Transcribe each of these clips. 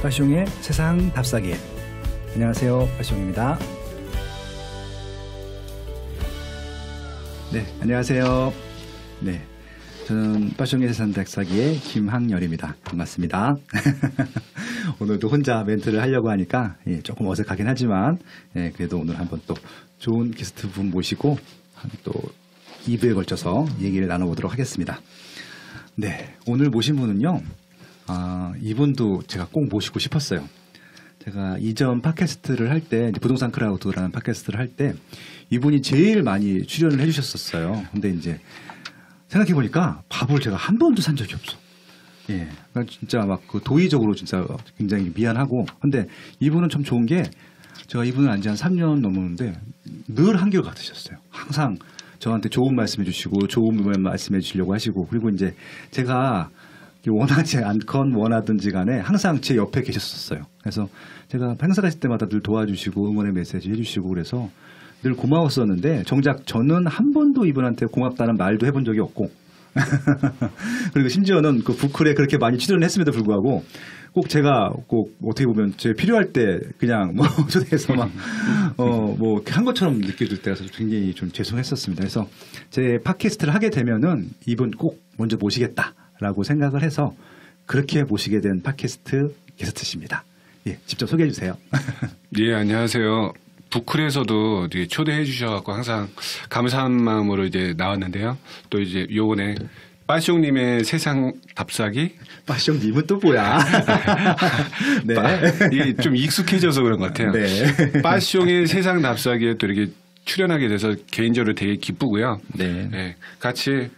빠숑의 세상 답사기. 안녕하세요, 빠숑입니다. 네, 안녕하세요. 네, 저는 빠숑의 세상 답사기의 김항열입니다. 반갑습니다. 오늘도 혼자 멘트를 하려고 하니까 조금 어색하긴 하지만 그래도 오늘 한번 또 좋은 게스트 분 모시고 또 2부에 걸쳐서 얘기를 나눠보도록 하겠습니다. 네, 오늘 모신 분은요. 이분도 제가 꼭 모시고 싶었어요. 제가 이전 팟캐스트를 할 때, 부동산 크라우드라는 팟캐스트를 할 때 이분이 제일 많이 출연을 해주셨었어요. 근데 이제 생각해보니까 밥을 제가 한 번도 산 적이 없어. 예. 그러니까 진짜 막 그 도의적으로 진짜 굉장히 미안하고. 근데 이분은 참 좋은 게 제가 이분을 안지 한 3년 넘었는데 늘 한결같으셨어요. 항상 저한테 좋은 말씀 해주시고 좋은 말씀 해주시려고 하시고, 그리고 이제 제가 원하지 않건 원하든지 간에 항상 제 옆에 계셨었어요. 그래서 제가 행사 갔을 때마다 늘 도와주시고 응원의 메시지 해주시고 그래서 늘 고마웠었는데, 정작 저는 한 번도 이분한테 고맙다는 말도 해본 적이 없고 그리고 심지어는 그 부클에 그렇게 많이 출연을 했음에도 불구하고 꼭 제가 꼭 어떻게 보면 제 필요할 때 그냥 뭐 초대해서 막 뭐 한 것처럼 느껴질 때가 굉장히 좀 죄송했었습니다. 그래서 제 팟캐스트를 하게 되면은 이분 꼭 먼저 모시겠다라고 생각을 해서 그렇게 모시게 된 팟캐스트 게스트십니다. 예, 직접 소개해 주세요. 예, 안녕하세요. 부클에서도 초대해 주셔서 항상 감사한 마음으로 이제 나왔는데요. 또 이제 요번에 빠숑님의 세상 답사기. 빠숑님은 또 뭐야? 네. 이게 좀 익숙해져서 그런 것 같아요. 네. 빠숑의 세상 답사기에 또 이렇게 출연하게 돼서 개인적으로 되게 기쁘고요. 네. 네. 같이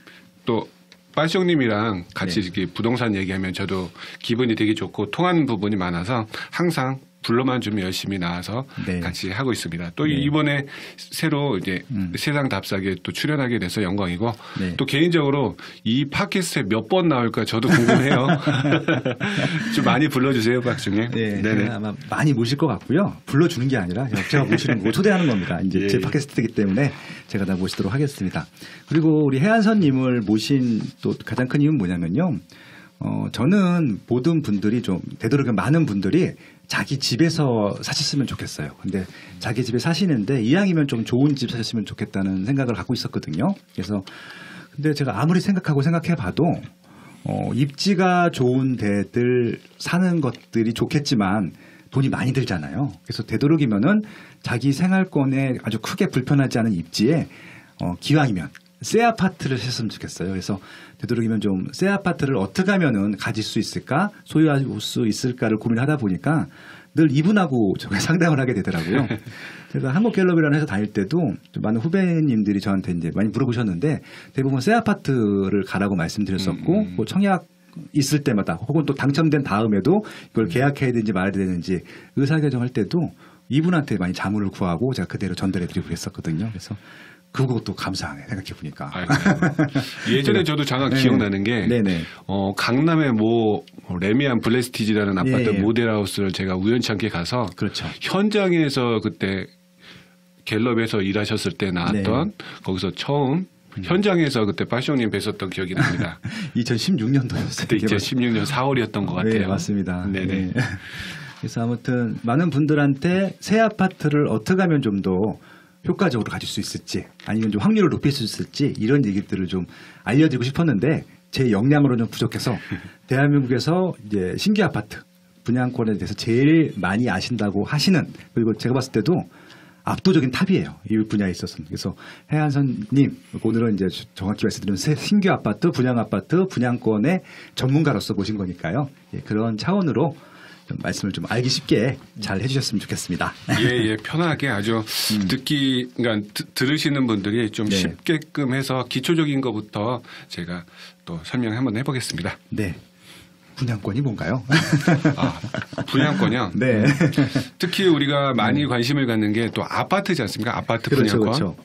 또 빠숑님이랑 같이 이렇게 부동산 얘기하면 저도 기분이 되게 좋고 통하는 부분이 많아서 항상 불러만 좀 열심히 나와서 같이 하고 있습니다. 또 이번에 새로 이제 세상 답사기에 또 출연하게 돼서 영광이고 또 개인적으로 이 팟캐스트에 몇 번 나올까 저도 궁금해요. 좀 많이 불러주세요, 박중에. 네, 제가 아마 많이 모실 것 같고요. 불러주는 게 아니라 제가 모시는 거고 초대하는 겁니다. 이제 제 팟캐스트이기 때문에 제가 다 모시도록 하겠습니다. 그리고 우리 해안선님을 모신 또 가장 큰 이유는 뭐냐면요. 저는 모든 분들이 좀 되도록이면 많은 분들이 자기 집에서 사셨으면 좋겠어요. 근데 자기 집에 사시는데 이왕이면 좀 좋은 집 사셨으면 좋겠다는 생각을 갖고 있었거든요. 그래서 근데 제가 아무리 생각해봐도 입지가 좋은 데들 사는 것들이 좋겠지만 돈이 많이 들잖아요. 그래서 되도록이면은 자기 생활권에 아주 크게 불편하지 않은 입지에 기왕이면 새 아파트를 사셨으면 좋겠어요. 그래서 되도록이면 좀 새 아파트를 어떻게 하면은 가질 수 있을까, 소유할 수 있을까를 고민하다 보니까 늘 이분하고 제가 상담을 하게 되더라고요. 제가 한국갤럽이라는 회사 다닐 때도 좀 많은 후배님들이 저한테 이제 많이 물어보셨는데 대부분 새 아파트를 가라고 말씀드렸었고, 뭐 청약 있을 때마다 혹은 또 당첨된 다음에도 이걸 계약해야 되는지 말아야 되는지 의사결정할 때도 이분한테 많이 자문을 구하고 제가 그대로 전달해드리고 그랬었거든요. 그래서 그것도 감사하네, 생각해보니까. 예전에 저도 잠깐 기억나는 게, 강남의 레미안 블레스티지라는 아파트 모델하우스를 제가 우연치 않게 가서, 그렇죠. 현장에서 그때 갤럽에서 일하셨을 때 나왔던, 거기서 처음, 현장에서 그때 빠숑님 뵀었던 기억이 납니다. 2016년도였어요. 그때 2016년 4월이었던 것 같아요. 네, 맞습니다. 네네. 그래서 아무튼 많은 분들한테 새 아파트를 어떻게 하면 좀 더 효과적으로 가질 수 있을지, 아니면 좀 확률을 높일 수 있을지, 이런 얘기들을 좀 알려드리고 싶었는데 제 역량으로는 부족해서 대한민국에서 이제 신규 아파트 분양권에 대해서 제일 많이 아신다고 하시는, 그리고 제가 봤을 때도 압도적인 탑이에요, 이 분야에 있어서는. 그래서 해안선님, 오늘은 이제 정확히 말씀드리면 신규 아파트, 분양 아파트, 분양권의 전문가로서 모신 거니까요. 그런 차원으로 말씀을 좀 알기 쉽게 잘 해주셨으면 좋겠습니다. 예, 편하게 아주 그러니까 들으시는 분들이 좀 쉽게끔 해서 기초적인 것부터 제가 또 설명 한번 해보겠습니다. 네. 분양권이 뭔가요? 분양권이요? 네. 특히 우리가 많이 관심을 갖는 게 또 아파트지 않습니까? 아파트 분양권. 그렇죠.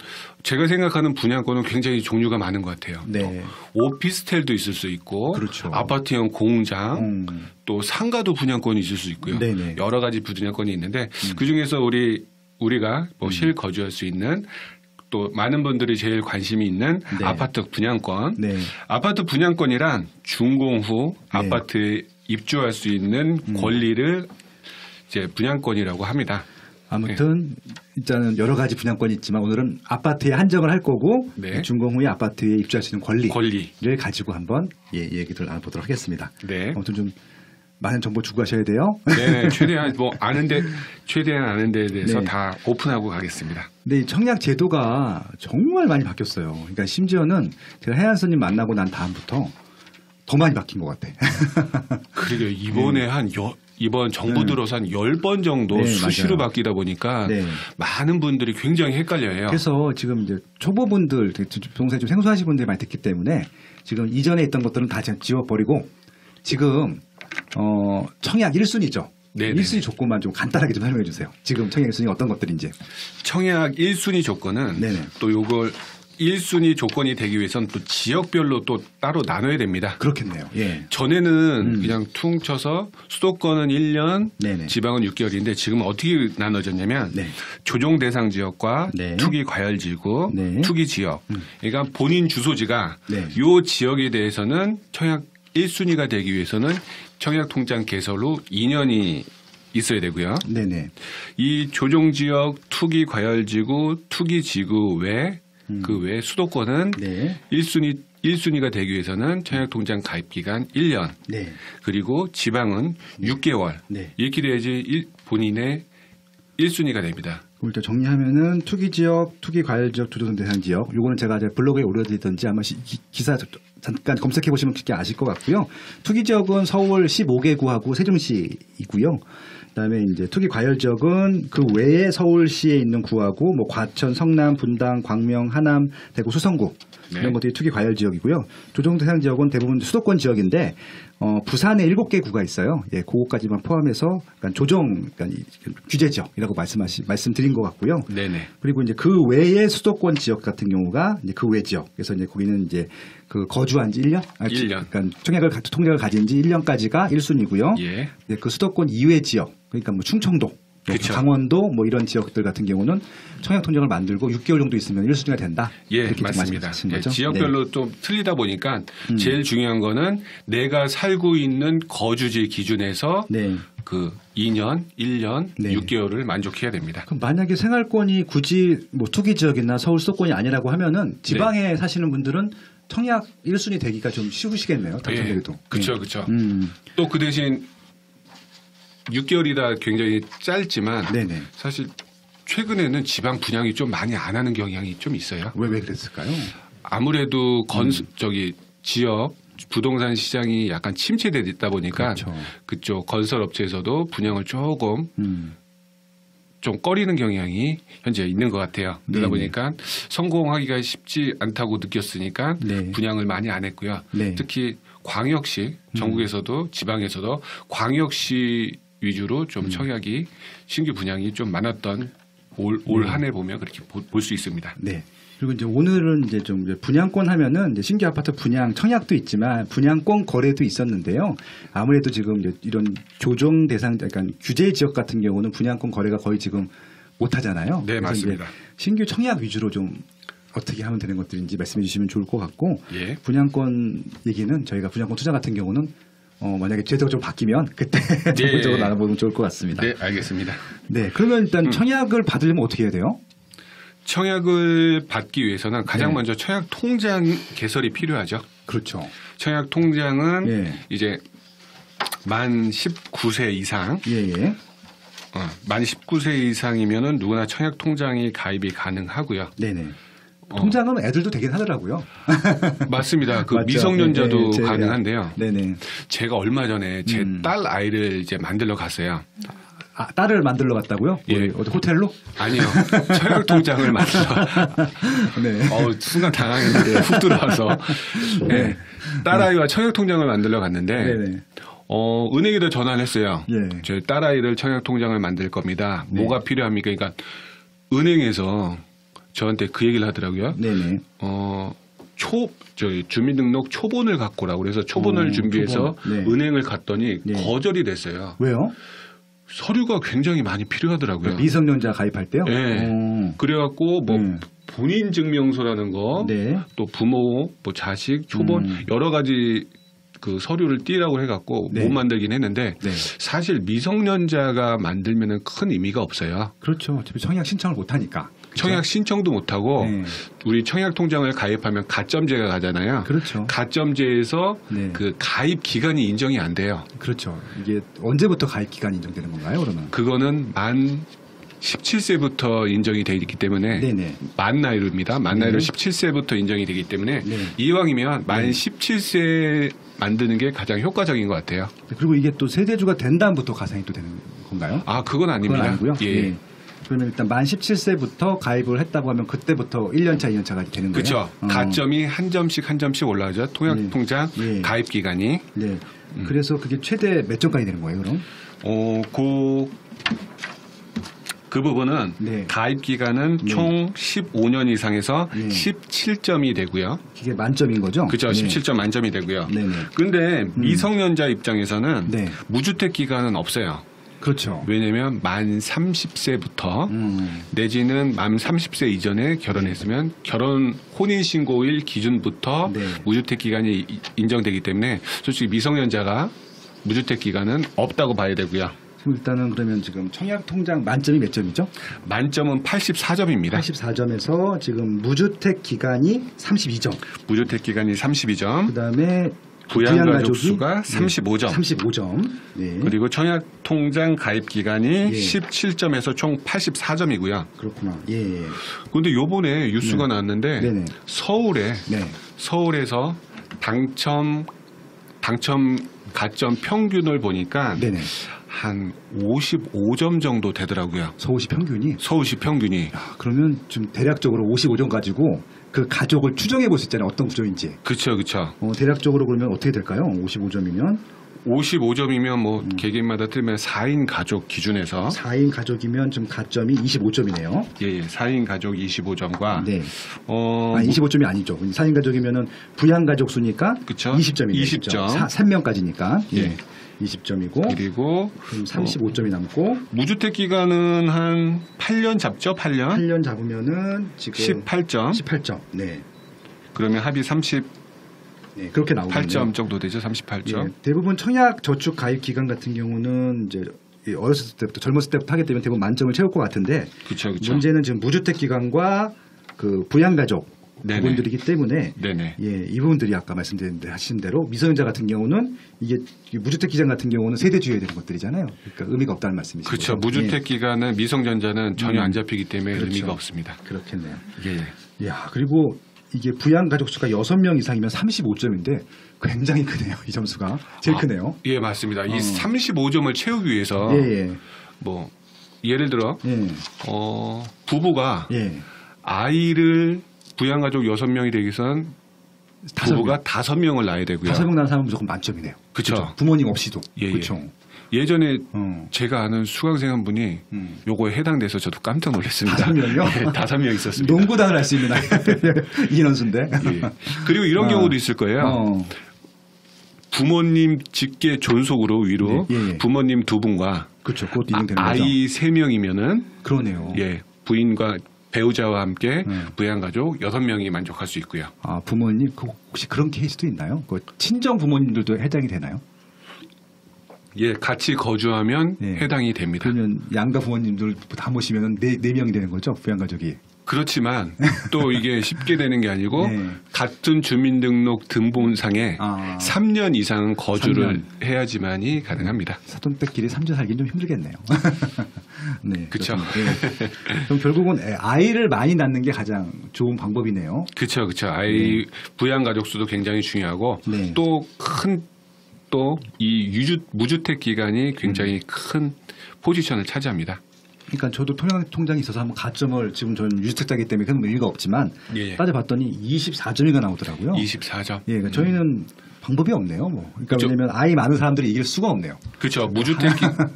제가 생각하는 분양권은 굉장히 종류가 많은 것 같아요. 네. 오피스텔도 있을 수 있고, 그렇죠. 아파트형 공장, 또 상가도 분양권이 있을 수 있고요. 네네. 여러 가지 분양권이 있는데 그중에서 우리가 실거주할 수 있는, 또 많은 분들이 제일 관심이 있는 아파트 분양권. 아파트 분양권이란 준공 후 아파트 입주할 수 있는 권리를 이제 분양권이라고 합니다. 아무튼 일단은 여러 가지 분양권이 있지만 오늘은 아파트에 한정을 할 거고 네. 준공 후에 아파트에 입주할 수 있는 권리를 가지고 한번 얘기를 나눠보도록 하겠습니다. 네. 아무튼 좀 많은 정보 주고 가셔야 돼요. 네, 최대한 아는 데에 대해서 다 오픈하고 가겠습니다. 근데 이 청약 제도가 정말 많이 바뀌었어요. 그러니까 심지어는 제가 해안선님 만나고 난 다음부터 더 많이 바뀐 것 같아. 그러게요. 이번에 이번 정부 들어서 한 10번 정도 수시로 맞아요. 바뀌다 보니까 많은 분들이 굉장히 헷갈려요. 그래서 지금 이제 초보분들, 부동산이 좀 생소하신 분들이 많이 듣기 때문에 지금 이전에 있던 것들은 다 지워버리고 지금 청약 1순위죠. 네네. 1순위 조건만 좀 간단하게 좀 설명해 주세요. 지금 청약 1순위 어떤 것들인지. 청약 1순위 조건은 또 요걸 1순위 조건이 되기 위해서는 또 지역별로 또 따로 나눠야 됩니다. 그렇겠네요. 예. 전에는 그냥 퉁 쳐서 수도권은 1년, 지방은 6개월인데 지금 어떻게 나눠졌냐면 조정 대상 지역과 투기 과열 지구, 투기 지역. 그러니까 본인 주소지가 요 지역에 대해서는 청약 1순위가 되기 위해서는 청약 통장 개설 후 2년이 있어야 되고요. 이 조정 지역, 투기 과열 지구, 투기 지구 외 그 외 수도권은 1순위가 되기 위해서는 청약통장 가입 기간 1년 그리고 지방은 6개월 이렇게 돼야지 본인의 1순위가 됩니다. 일단 정리하면은 투기 지역, 투기 과열 지역, 조정 대상 지역. 요거는 제가 이제 블로그에 올려드리든지 아마 기사 잠깐 검색해 보시면 그렇게 아실 것 같고요. 투기 지역은 서울 15개 구하고 세종시이고요. 그다음에 이제 투기 과열 지역은 그 외에 서울시에 있는 구하고 뭐 과천, 성남, 분당, 광명, 하남, 대구, 수성구 이런 것들이 투기 과열 지역이고요. 조정 대상 지역은 대부분 수도권 지역인데 부산에 7개 구가 있어요. 예, 그거까지만 포함해서 약간 그러니까 규제 지역이라고 말씀드린 것 같고요. 그리고 이제 그 외의 수도권 지역 같은 경우가 이제 그 외 지역. 그래서 이제 거기는 이제 그 거주한 지 1년? 1년. 그러니까 통장을 가진 지 1년까지가 1순위고요. 그 수도권 이외 지역. 그러니까 뭐 충청도, 강원도 뭐 이런 지역들 같은 경우는 청약 통장을 만들고 6개월 정도 있으면 1순위가 된다. 예, 맞습니다. 지역별로 좀 틀리다 보니까 제일 중요한 거는 내가 살고 있는 거주지 기준에서 그 2년, 1년, 6개월을 만족해야 됩니다. 그럼 만약에 생활권이 굳이 뭐 투기 지역이나 서울 수도권이 아니라고 하면은 지방에 사시는 분들은 청약 1순위 되기가 좀 쉬우시겠네요. 당첨되기도. 그렇죠. 또 그 대신 6개월이다 굉장히 짧지만 사실 최근에는 지방 분양이 좀 많이 안 하는 경향이 좀 있어요. 왜 그랬을까요? 아무래도 지역 부동산 시장이 약간 침체되다 보니까 그쪽 건설 업체에서도 분양을 조금 좀 꺼리는 경향이 현재 있는 것 같아요. 그러다 보니까 성공하기가 쉽지 않다고 느꼈으니까 분양을 많이 안 했고요. 특히 광역시 전국에서도 지방에서도 광역시 위주로 좀 청약이 신규 분양이 좀 많았던 올 한 해 보면 그렇게 볼 수 있습니다. 그리고 이제 오늘은 이제 좀 분양권 하면은 이제 신규 아파트 분양 청약도 있지만 분양권 거래도 있었는데요. 아무래도 지금 이런 조정 대상 약간 규제 지역 같은 경우는 분양권 거래가 거의 지금 못 하잖아요. 네, 맞습니다. 신규 청약 위주로 좀 어떻게 하면 되는 것들인지 말씀해 주시면 좋을 것 같고 분양권 얘기는 저희가 분양권 투자 같은 경우는 만약에 제도가 좀 바뀌면 그때 전문적으로 나눠보면 좋을 것 같습니다. 네, 알겠습니다. 그러면 일단 청약을 받으려면 어떻게 해야 돼요? 청약을 받기 위해서는 가장 먼저 청약 통장 개설이 필요하죠. 그렇죠. 청약 통장은 이제 만 19세 이상, 만 19세 이상이면은 누구나 청약 통장이 가입이 가능하고요. 통장은 애들도 되긴 하더라고요. 맞습니다. 그 미성년자도 가능한데요. 제가 얼마 전에 제 딸 아이를 이제 만들러 갔어요. 딸을 만들러 갔다고요? 어디 호텔로? 아니요. 청약 통장을 만들러. 순간 당황했는데 훅 들어와서. 딸아이와 청약 통장을 만들러 갔는데 은행에다 전화를 했어요. 제 딸아이를 청약 통장을 만들 겁니다. 뭐가 필요합니까? 그러니까 은행에서 저한테 그 얘기를 하더라고요. 주민등록 초본을 갖고 오라고 그래서 초본을 준비해서 은행을 갔더니 거절이 됐어요. 왜요? 서류가 굉장히 많이 필요하더라고요. 미성년자 가입할 때요? 그래갖고 뭐 본인 증명서라는 거, 또 부모, 뭐 자식, 초본 여러 가지 그 서류를 띄라고 해갖고 네. 못 만들긴 했는데 네. 사실 미성년자가 만들면은 큰 의미가 없어요. 그렇죠. 어차피 청약 신청을 못 하니까. 청약 신청도 못 하고 네. 우리 청약 통장을 가입하면 가점제가 가잖아요. 그렇죠. 가점제에서 네. 그 가입 기간이 인정이 안 돼요. 그렇죠. 이게 언제부터 가입 기간이 인정되는 건가요, 그러면? 그거는 만 17세부터 인정이 되어 있기 때문에 네네. 만 나이로입니다. 만 네. 나이로 17세부터 인정이 되기 때문에 네. 이왕이면 만 네. 17세 만드는 게 가장 효과적인 것 같아요. 그리고 이게 또 세대주가 된 다음부터 가상이 또 되는 건가요? 아, 그건 아닙니다. 그건 아니고요. 예. 네. 그러면 일단 만 17세부터 가입을 했다고 하면 그때부터 1년차, 2년차가 되는 거예요? 그렇죠. 가점이 한 점씩 올라가죠. 네. 통장 네. 가입 기간이. 네. 그래서 그게 최대 몇 점까지 되는 거예요, 그럼? 그 부분은 네. 가입 기간은 네. 총 15년 이상에서 네. 17점이 되고요. 그게 만점인 거죠? 그렇죠. 네. 17점 만점이 되고요. 네네. 근데 미성년자 입장에서는 네. 무주택 기간은 없어요. 그렇죠. 왜냐하면 만 30세부터 내지는 만 30세 이전에 결혼했으면 결혼 혼인신고일 기준부터 네. 무주택 기간이 인정되기 때문에 솔직히 미성년자가 무주택 기간은 없다고 봐야 되고요. 지금 일단은 그러면 지금 청약 통장 만점이 몇 점이죠? 만점은 84점입니다. 84점에서 지금 무주택 기간이 32점. 무주택 기간이 32점. 그다음에 부양가족 수가 35점. 35점. 네. 그리고 청약 통장 가입 기간이 예. 17점에서 총 84점이고요. 그렇구나. 예. 그런데 요번에 뉴스가 네. 나왔는데 네네. 서울에서 당첨 가점 평균을 보니까 네네. 한 55점 정도 되더라고요. 서울시 평균이. 서울시 평균이. 야, 그러면 좀 대략적으로 55점 가지고 그 가족을 추정해 볼 수 있잖아요. 어떤 구조인지. 그렇죠. 그렇죠. 대략적으로 그러면 어떻게 될까요? 55점이면 55점이면 뭐 개개인마다 틀리면 4인 가족 기준에서 4인 가족이면 좀 가점이 25점이네요. 예, 4인 가족 25점과 네. 25점이 아니죠. 4인 가족이면은 부양 가족 수니까 그쵸? 20점이네요. 20점. 3명까지니까. 예. 20점이고 그리고 그럼 35점이 남고 무주택 기간은 한 8년 잡죠? 8년? 8년 잡으면은 지금 18점. 18점. 네. 그러면 합이 38점 네, 그렇게 나오거든요. 정도 되죠. 38점. 예, 대부분 청약 저축 가입 기간 같은 경우는 이제 어렸을 때부터 젊었을 때부터 하게 되면 대부분 만점을 채울 것 같은데 그렇죠. 그렇죠. 문제는 지금 무주택 기간과 그 부양 가족 네네. 부분들이기 때문에 네네. 예, 이 부분들이 아까 하신 대로 미성년자 같은 경우는 이게 무주택 기간 같은 경우는 세대주의해야 되는 것들이잖아요. 그러니까 의미가 없다는 말씀이시죠. 그렇죠. 무주택 기간은 미성년자는 전혀 안 잡히기 때문에 그렇죠. 의미가 없습니다. 그렇겠네요. 예. 야, 그리고 이게 부양 가족 수가 6명 이상이면 35점인데 굉장히 크네요. 이 점수가 제일 크네요. 예, 맞습니다. 이 35점을 채우기 위해서 예. 뭐 예를 들어 예. 부부가 예. 아이를 부양가족 6명이 되기 위해서는 부부가 5명을 낳아야 되고요. 5명 낳은 사람은 무조건 만점이네요. 그쵸. 부모님 없이도. 예, 예. 그렇죠. 예전에 제가 아는 수강생 한 분이 요거에 해당돼서 저도 깜짝 놀랐습니다. 5명이요? 예, 5명 있었습니다. 농구단을 할 수 있는 아이 인원수인데. 예. 그리고 이런 경우도 있을 거예요. 부모님 직계 존속으로 위로 네, 예. 부모님 2분과 그렇죠. 그것도 인정되는 거죠. 아이 3명이면은 그러네요. 예, 부인과 배우자와 함께 부양가족 6명이 만족할 수 있고요. 아, 부모님 혹시 그런 케이스도 있나요? 그 친정 부모님들도 해당이 되나요? 예, 같이 거주하면 예. 해당이 됩니다. 그러면 양가 부모님들 다 모시면 네 명이 되는 거죠, 부양 가족이. 그렇지만 또 이게 쉽게 되는 게 아니고 네. 같은 주민등록 등본상에 3년 이상 거주를 3년. 해야지만이 가능합니다. 사돈댁끼리 3년 살기는 좀 힘들겠네요. 네, 그렇죠. 네. 그럼 결국은 아이를 많이 낳는 게 가장 좋은 방법이네요. 그렇죠, 그렇죠. 아이 부양 가족 수도 굉장히 중요하고 네. 또 이 무주택 기간이 굉장히 큰 포지션을 차지합니다. 그러니까 저도 통장이 있어서 한번 가점을 지금 저는 유주택자이기 때문에 그런 의미가 없지만 예. 따져봤더니 24점이가 나오더라고요. 24점. 예, 그러니까 저희는 방법이 없네요. 뭐. 그러니까 그렇죠. 왜냐하면 아이 많은 사람들이 이길 수가 없네요. 그렇죠.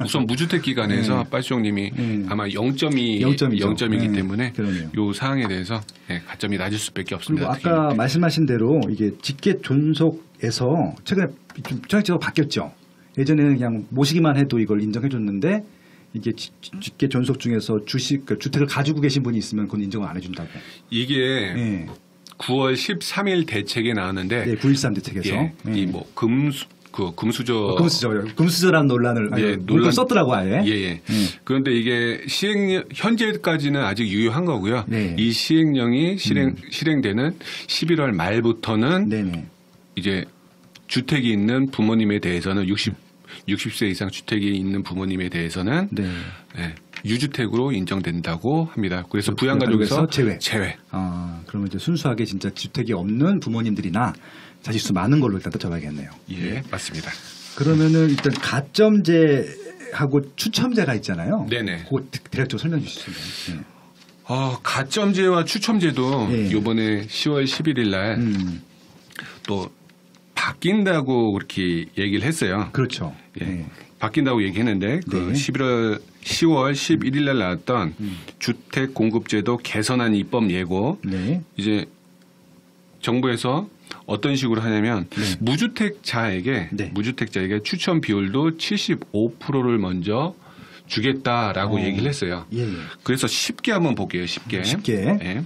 우선 무주택 기간에서 빠시용님이 아마 0점이기 때문에 그러네요. 이 사항에 대해서 가점이 낮을 수밖에 그리고 없습니다. 아까 말씀하신 대로 이게 직계 존속에서 최근에 좀 정책제도가 바뀌었죠. 예전에는 그냥 모시기만 해도 이걸 인정해줬는데 이게 직계 존속 중에서 주택을 가지고 계신 분이 있으면 그건 인정을 안 해준다고. 이게 예. 9월 13일 대책에 나왔는데 네, 9.13 대책에서 예, 이 뭐 금수저라는 논란을 논란 썼더라고 아예. 예. 그런데 이게 시행령 현재까지는 아직 유효한 거고요. 네. 이 시행령이 실행되는 11월 말부터는 네네. 이제 주택이 있는 부모님에 대해서는 60세 이상 주택이 있는 부모님에 대해서는 네. 네, 유주택으로 인정된다고 합니다. 그래서 부양가족에서 제외. 그러면 이제 순수하게 진짜 주택이 없는 부모님들이나 자식수 많은 걸로 일단 따져봐야겠네요. 예, 맞습니다. 그러면은 일단 가점제하고 추첨제가 있잖아요. 네네. 그거 대략적으로 설명해 주실 수 있나요? 네. 가점제와 추첨제도 이번에 10월 11일 날 또 바뀐다고 그렇게 얘기를 했어요. 그렇죠. 예. 네. 바뀐다고 얘기했는데 그 10월 11일 날 나왔던 주택 공급제도 개선안 입법 예고 이제 정부에서 어떤 식으로 하냐면 무주택자에게 추첨 비율도 75%를 먼저 주겠다라고 얘기를 했어요. 그래서 쉽게 한번 볼게요. 쉽게. 예.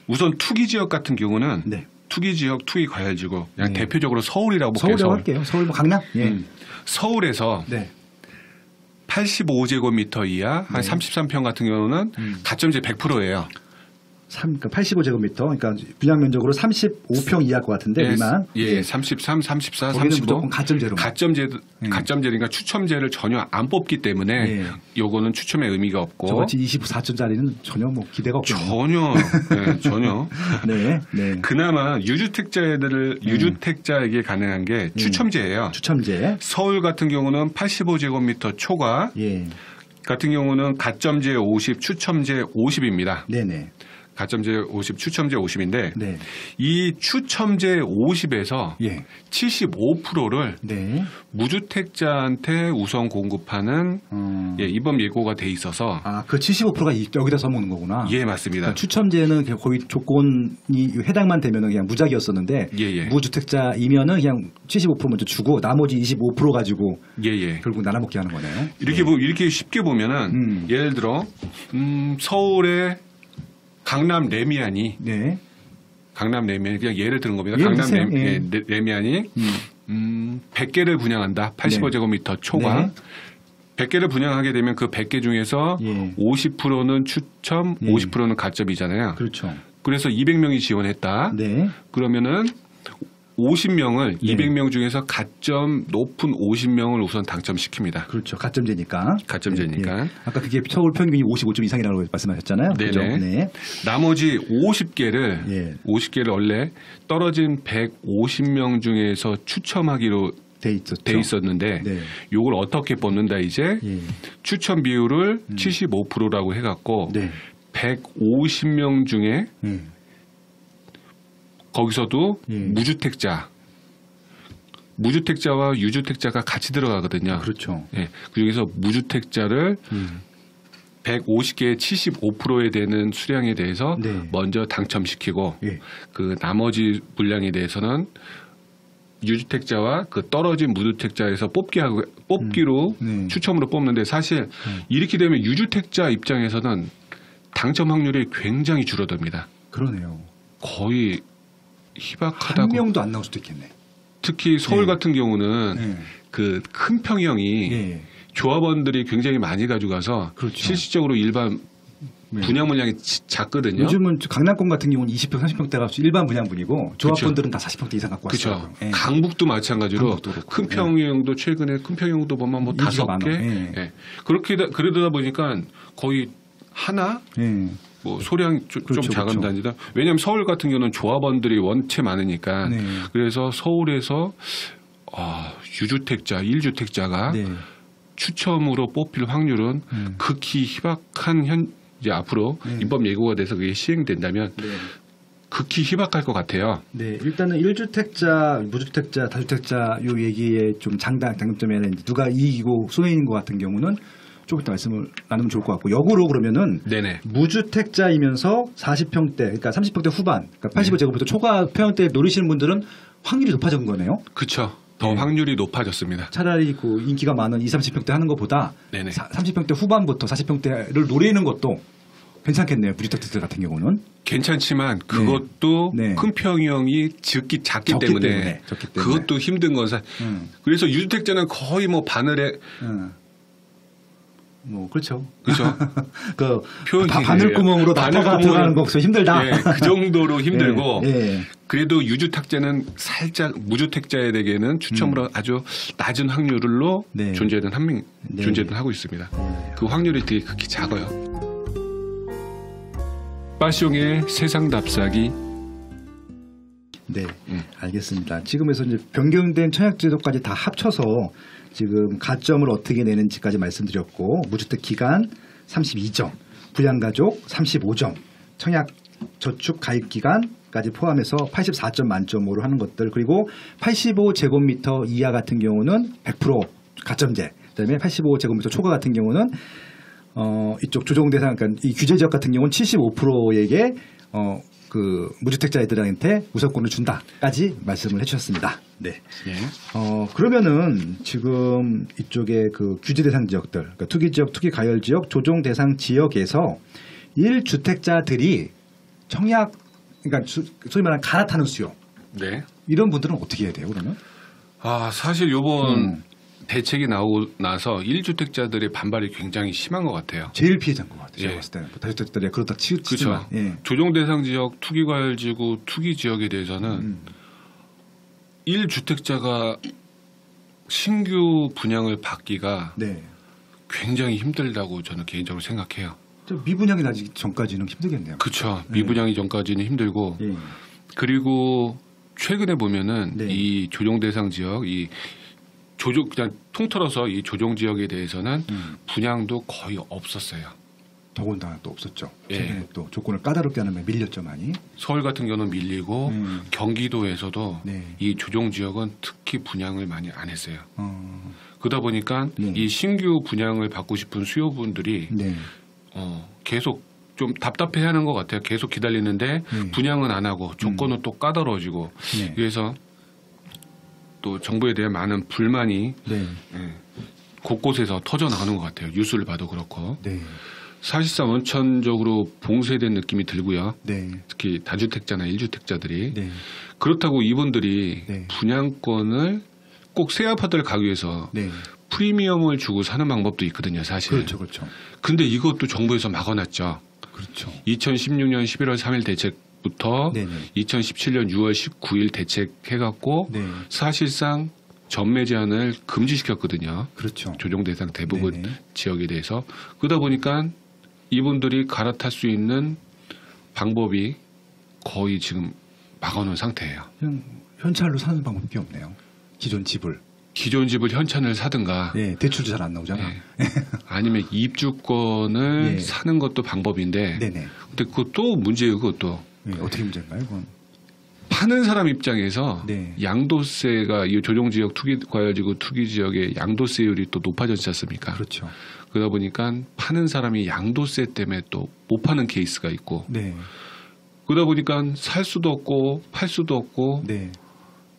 우선 투기 지역 같은 경우는 투기 지역, 투기 과열지구 그냥 대표적으로 서울이라고 볼게요. 서울이라고 할게요. 서울 강남. 서울에서 85제곱미터 이하 한 33평 같은 경우는 가점제 100%예요. 그러니까 85제곱미터, 그러니까 분양 면적으로 35평 이하일 것 같은데 미만. 33, 34, 35. 무조건 가점제로. 가점제니까 추첨제를 전혀 안 뽑기 때문에 요거는 추첨의 의미가 없고. 저같이 24점짜리는 전혀 뭐 기대가 없겠네요. 전혀. 네. 그나마 유주택자에게 가능한 게 추첨제예요. 추첨제. 서울 같은 경우는 85제곱미터 초과. 같은 경우는 가점제 50, 추첨제 50입니다. 네네. 가점제 50, 추첨제 50인데 이 추첨제 50에서 75%를 무주택자한테 우선 공급하는 입법 예고가 돼 있어서 그 75%가 여기다 써먹는 거구나. 예, 맞습니다. 그러니까 추첨제는 거의 조건이 해당만 되면 그냥 무작위였었는데 무주택자이면은 그냥 75% 먼저 주고 나머지 25% 가지고 결국 나눠먹게 하는 거네요. 이렇게 쉽게 보면은 예를 들어 서울의 강남 레미안이 그냥 예를 드는 겁니다. 강남 레미안이 100개를 분양한다. 85제곱미터 초과 100개를 분양하게 되면 그 100개 중에서 50%는 추첨, 50%는 가점이잖아요. 그렇죠. 그래서 200명이 지원했다. 그러면은 50명을 200명 중에서 가점 높은 50명을 우선 당첨시킵니다. 그렇죠. 가점제니까. 아까 그게 서울 평균이 55점 이상이라고 말씀하셨잖아요. 네네. 나머지 50개를 원래 떨어진 150명 중에서 추첨하기로 돼 있었는데 요걸 어떻게 뽑는다 이제 추첨 비율을 75%라고 해갖고 150명 중에 거기서도 무주택자와 유주택자가 같이 들어가거든요. 그렇죠. 그중에서 무주택자를 150개의 75%에 되는 수량에 대해서 먼저 당첨시키고 그 나머지 분량에 대해서는 유주택자와 그 떨어진 무주택자에서 뽑기로 추첨으로 뽑는데 사실 이렇게 되면 유주택자 입장에서는 당첨 확률이 굉장히 줄어듭니다. 그러네요. 거의 희박하다고. 한 명도 안 나올 수도 있겠네. 특히 서울 같은 경우는 그 큰 평형이 조합원들이 굉장히 많이 가져가서 실질적으로 일반 분양 물량이 작거든요. 요즘은 강남권 같은 경우는 20평, 30평대가 일반 분양분이고 조합원들은 다 40평대 이상 갖고 왔어요. 강북도 마찬가지로 큰 평형도 최근에 큰 평형도 보면 뭐 5개. 그러다 보니까 거의 하나 뭐 소량 좀 작은 단지다. 왜냐하면 서울 같은 경우는 조합원들이 원체 많으니까 그래서 서울에서 유주택자, 1주택자가 추첨으로 뽑힐 확률은 극히 희박한 이제 앞으로 입법 예고가 돼서 그게 시행된다면 극히 희박할 것 같아요. 일단은 1주택자, 무주택자, 다주택자 요 얘기의 좀 장점에는 누가 이익이고 손해인 것 같은 경우는 조금 이따 말씀을 나누면 좋을 것 같고 역으로 그러면은 무주택자이면서 40평대 그러니까 30평대 후반 그러니까 85제곱미터 초과 평형대 노리시는 분들은 확률이 높아진 거네요. 그렇죠. 더 확률이 높아졌습니다. 차라리 그 인기가 많은 20, 30평대 하는 것보다 30평대 후반부터 40평대를 노리는 것도 괜찮겠네요. 무주택자들 같은 경우는. 괜찮지만 그것도 큰 평형이 작기 때문에 그것도 힘든 거사. 그래서 유주택자는 거의 뭐 바늘에 뭐 그렇죠. 그렇죠. 그 바늘구멍으로 나타가 들어가는 것도 힘들다. 예, 그 정도로 힘들고 그래도 유주택자는 살짝 무주택자에게는 추첨으로 아주 낮은 확률로 존재는 하고 있습니다. 그 확률이 되게 극히 작아요. 빠숑의 세상 답사기. 네, 알겠습니다. 지금에서 이제 변경된 청약제도까지 다 합쳐서 지금 가점을 어떻게 내는지까지 말씀드렸고 무주택 기간 32점, 부양가족 35점, 청약 저축 가입 기간까지 포함해서 84점 만점으로 하는 것들 그리고 85제곱미터 이하 같은 경우는 100% 가점제 그다음에 85제곱미터 초과 같은 경우는 이쪽 조정 대상 그러니까 이 규제 지역 같은 경우는 75%에게 그 무주택자들한테 우선권을 준다까지 말씀을 해주셨습니다. 네. 그러면은 지금 이쪽에 그 규제 대상 지역들, 그러니까 투기 지역, 투기 가열 지역, 조정 대상 지역에서 1주택자들이 청약, 그러니까 소위 말하는 갈아타는 수요. 네. 이런 분들은 어떻게 해야 돼요, 그러면? 사실 요번 대책이 나오고 나서 1주택자들의 반발이 굉장히 심한 것 같아요. 제일 피해자인 것 같아요. 제가 봤을 때는. 다주택자들이 그렇다 치지만. 그렇죠. 조정 대상 지역, 투기과열지구, 투기 지역에 대해서는 1주택자가 신규 분양을 받기가 굉장히 힘들다고 저는 개인적으로 생각해요. 미분양이 나기 전까지는 힘들겠네요. 그렇죠. 미분양이 전까지는 힘들고 그리고 최근에 보면은 이 조정 대상 지역, 그냥 통틀어서 이 조정 지역에 대해서는 분양도 거의 없었어요. 더군다나 또 없었죠. 최근에 또 조건을 까다롭게 하는 데 밀렸죠 많이. 서울 같은 경우는 밀리고 경기도에서도 이 조정 지역은 특히 분양을 많이 안 했어요. 그러다 보니까 이 신규 분양을 받고 싶은 수요분들이 계속 좀 답답해하는 것 같아요. 계속 기다리는데 분양은 안 하고 조건은 또 까다로워지고 그래서 또 정부에 대한 많은 불만이 곳곳에서 터져 나가는 것 같아요. 뉴스를 봐도 그렇고. 사실상 원천적으로 봉쇄된 느낌이 들고요. 특히 다주택자나 1주택자들이. 그렇다고 이분들이 분양권을 꼭 새 아파트를 가기 위해서 프리미엄을 주고 사는 방법도 있거든요. 사실. 그렇죠. 근데 이것도 정부에서 막아놨죠. 그렇죠. 2016년 11월 3일 대책부터 2017년 6월 19일 대책해갖고 사실상 전매 제한을 금지시켰거든요. 그렇죠. 조정 대상 대부분 지역에 대해서. 그러다 보니까 이분들이 갈아탈 수 있는 방법이 거의 지금 막아놓은 상태예요. 그냥 현찰로 사는 방법이 없네요. 기존 집을 현찰을 사든가. 대출도 잘 안 나오잖아. 아니면 입주권을 사는 것도 방법인데. 근데 그것도 문제예요. 그것도. 어떻게 문제인가요? 그건? 파는 사람 입장에서 양도세가 이 조정지역 투기과열지구 투기지역의 양도세율이 또 높아졌지 않습니까? 그렇죠. 그러다 보니까 파는 사람이 양도세 때문에 또 못 파는 케이스가 있고 그러다 보니까 살 수도 없고 팔 수도 없고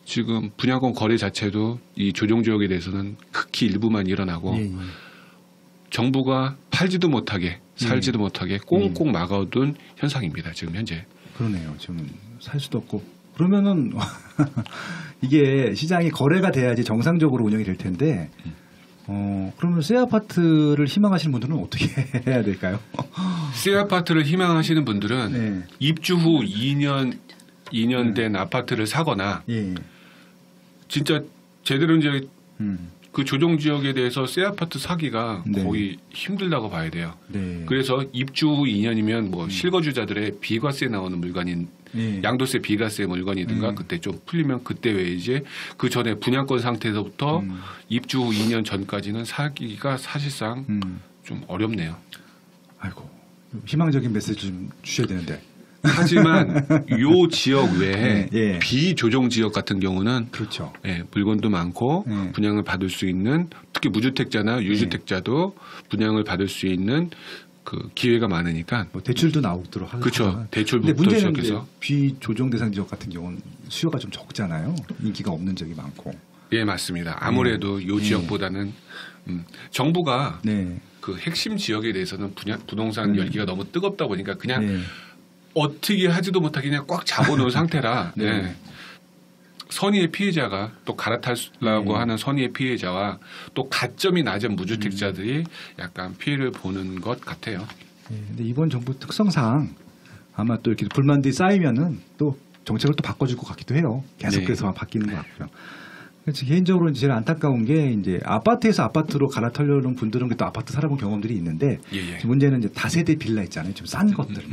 지금 분양권 거래 자체도 이 조정지역에 대해서는 극히 일부만 일어나고 정부가 팔지도 못하게 살지도 못하게 꽁꽁 막아둔 현상입니다. 지금 현재. 그러네요. 지금 살 수도 없고 그러면은 이게 시장이 거래가 돼야지 정상적으로 운영이 될 텐데 그러면 새 아파트를 희망하시는 분들은 어떻게 해야 될까요? 새 아파트를 희망하시는 분들은 입주 후 2년 된 아파트를 사거나 진짜 제대로 이제 그 조정 지역에 대해서 새 아파트 사기가 거의 힘들다고 봐야 돼요. 그래서 입주 후 2년이면 뭐 실거주자들의 비과세 나오는 물건인 양도세 비과세 물건이든가 그때 좀 풀리면 그때 왜 이제 그 전에 분양권 상태에서부터 입주 후 2년 전까지는 사기가 사실상 좀 어렵네요. 아이고 희망적인 메시지 좀 주셔야 되는데. 하지만 요 지역 외에 비조정 지역 같은 경우는 물건도 많고 분양을 받을 수 있는 특히 무주택자나 유주택자도 분양을 받을 수 있는 그 기회가 많으니까 뭐 대출도 나오도록 하죠. 그렇죠. 대출부터 시작해서 비조정 대상 지역 같은 경우는 수요가 좀 적잖아요. 인기가 없는 지역이 많고. 맞습니다. 아무래도 요 지역보다는 정부가 그 핵심 지역에 대해서는 부동산 열기가 너무 뜨겁다 보니까 그냥 어떻게 하지도 못하게 그냥 꽉 잡아놓은 상태라 선의의 피해자가 또 갈아타려고 하는 선의의 피해자와 또 가점이 낮은 무주택자들이 약간 피해를 보는 것 같아요. 근데 이번 정부 특성상 아마 또 이렇게 불만들이 쌓이면은 또 정책을 또 바꿔줄 것 같기도 해요. 계속해서 바뀌는 것 같고요. 그래서 개인적으로 제일 안타까운 게 이제 아파트에서 아파트로 갈아타려는 분들은 또 아파트 살아본 경험들이 있는데 문제는 이제 다세대 빌라 있잖아요. 좀 싼 것들,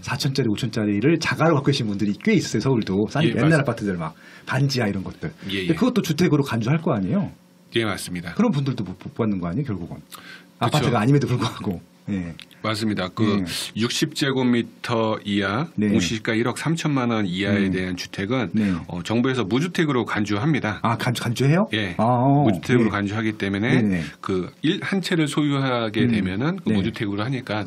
4천짜리, 5천짜리를 자가로 갖고 계신 분들이 꽤 있어요. 서울도 싼 옛날 맞습니다. 아파트들 막 반지하 이런 것들. 근데 그것도 주택으로 간주할 거 아니에요. 예, 맞습니다. 그런 분들도 못 받는 거 아니에요, 결국은. 아파트가 아님에도 불구하고. 맞습니다. 그 60제곱미터 이하 공시지가 1억 3천만 원 이하에 대한 주택은 정부에서 무주택으로 간주합니다. 아, 간주해요? 예. 무주택으로 간주하기 때문에 그 한 채를 소유하게 되면은 그 무주택으로 하니까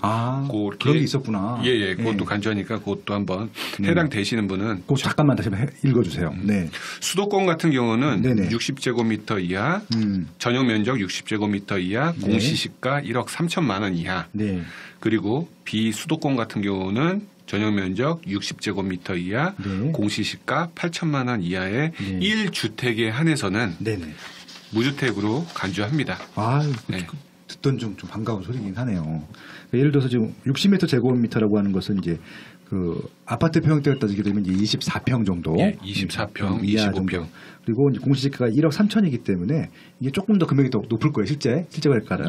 그런 게 있었구나. 예, 그것도 간주하니까 그것도 한번 해당되시는 분은 잠깐만 다시 한번 읽어주세요. 수도권 같은 경우는 60제곱미터 이하, 전용 면적 60제곱미터 이하, 공시지가 1억 3천만 원 이하. 그리고 비수도권 같은 경우는 전용 면적 60제곱미터 이하, 공시지가 8천만 원 이하의 1주택에 한해서는 무주택으로 간주합니다. 듣던 좀 반가운 소리긴 하네요. 예를 들어서 지금 60m 제곱미터라고 하는 것은 이제 그 아파트 평형대로 따지게 되면 이제 24평 정도, 24평, 25평. 그리고 이제 공시지가가 1억 3천이기 때문에 이게 조금 더 금액이 더 높을 거예요. 실제 거래가는.